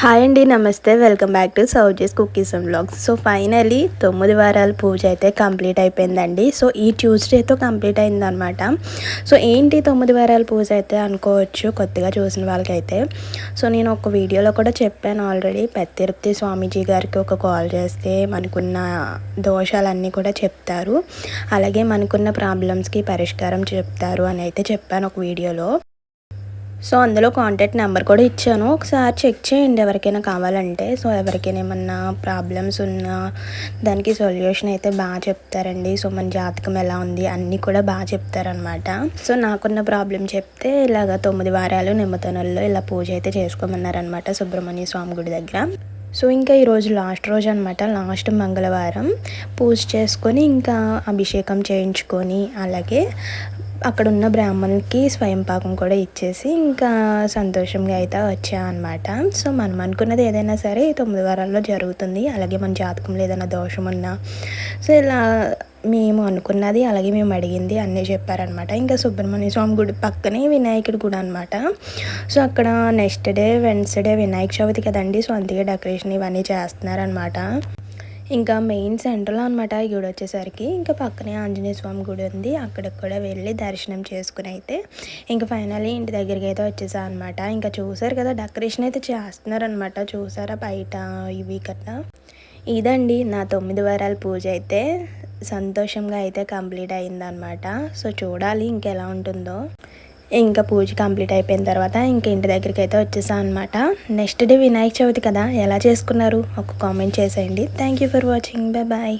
Hi అండి, నమస్తే. Welcome back to Sowji's cookies and vlogs. So finally 9 వారాల పూజ అయితే కంప్లీట్ అయిపోయిందండి. సో ఈ ట్యూస్డేతో కంప్లీట్ అయిందనమాట. సో ఏంటి 9 వారాల పూజ అయితే అనుకోవచ్చు కొత్తగా చూసిన వాళ్ళకైతే. సో నేను ఒక వీడియోలో కూడా చెప్పాను ఆల్రెడీ. పెద్దిరుపతి స్వామీజీ గారికి ఒక కాల్ చేస్తే మనకున్న దోషాలన్నీ కూడా చెప్తారు, అలాగే మనకున్న ప్రాబ్లమ్స్కి పరిష్కారం చెప్తారు అని అయితే చెప్పాను ఒక వీడియోలో. సో అందులో కాంటాక్ట్ నెంబర్ కూడా ఇచ్చాను, ఒకసారి చెక్ చేయండి ఎవరికైనా కావాలంటే. సో ఎవరికైనా ఏమన్నా ప్రాబ్లమ్స్ ఉన్నా దానికి సొల్యూషన్ అయితే బాగా చెప్తారండి. సో మన జాతకం ఎలా ఉంది అన్నీ కూడా బాగా చెప్తారనమాట. సో నాకున్న ప్రాబ్లం చెప్తే ఇలాగ 9 వారాలు నిమ్మతనుల్లో ఇలా పూజ అయితే చేసుకోమన్నారనమాట సుబ్రహ్మణ్య స్వామి గుడి దగ్గర. సో ఇంకా ఈరోజు లాస్ట్ రోజు అనమాట, లాస్ట్ మంగళవారం పూజ చేసుకొని ఇంకా అభిషేకం చేయించుకొని అలాగే అక్కడ ఉన్న బ్రాహ్మణులకి స్వయం పాకం కూడా ఇచ్చేసి ఇంకా సంతోషంగా అయితే వచ్చామన్నమాట. సో మనం అనుకున్నది ఏదైనా సరే 9 వారాల్లో జరుగుతుంది. అలాగే మన జాతకంలో ఏదైనా దోషం ఉన్నా సో ఇలా మేము అనుకున్నది అలాగే మేము అడిగింది అన్నీ చెప్పారనమాట. ఇంకా సుబ్రహ్మణ్య స్వామి గుడి పక్కనే వినాయకుడి గుడి అనమాట. సో అక్కడ next day Wednesday Vinayaka Chavithi కదండి. సో అందుకే డెకరేషన్ ఇవన్నీ చేస్తున్నారనమాట. ఇంకా మెయిన్ సెంటర్లో అనమాట ఈ గుడి వచ్చేసరికి. ఇంకా పక్కనే ఆంజనేయ స్వామి గుడి ఉంది, అక్కడికి కూడా వెళ్ళి దర్శనం చేసుకుని అయితే ఇంకా ఫైనల్లీ ఇంటి దగ్గరికి అయితే వచ్చేసా అనమాట. ఇంకా చూసారు కదా డెకరేషన్ అయితే చేస్తున్నారనమాట, చూసారా బయట ఇవి కదా. ఇదండి నా 9 వారాల పూజ అయితే సంతోషంగా అయితే కంప్లీట్ అయిందనమాట. సో చూడాలి ఇంకెలా ఉంటుందో. ఇంకా పూజ కంప్లీట్ అయిపోయిన తర్వాత ఇంక ఇంటి దగ్గరికి అయితే వచ్చేసాను అనమాట. నెక్స్ట్ డే వినాయక చవితి కదా, ఎలా చేసుకున్నారు ఒక కామెంట్ చేసేయండి. Thank you for watching. Bye.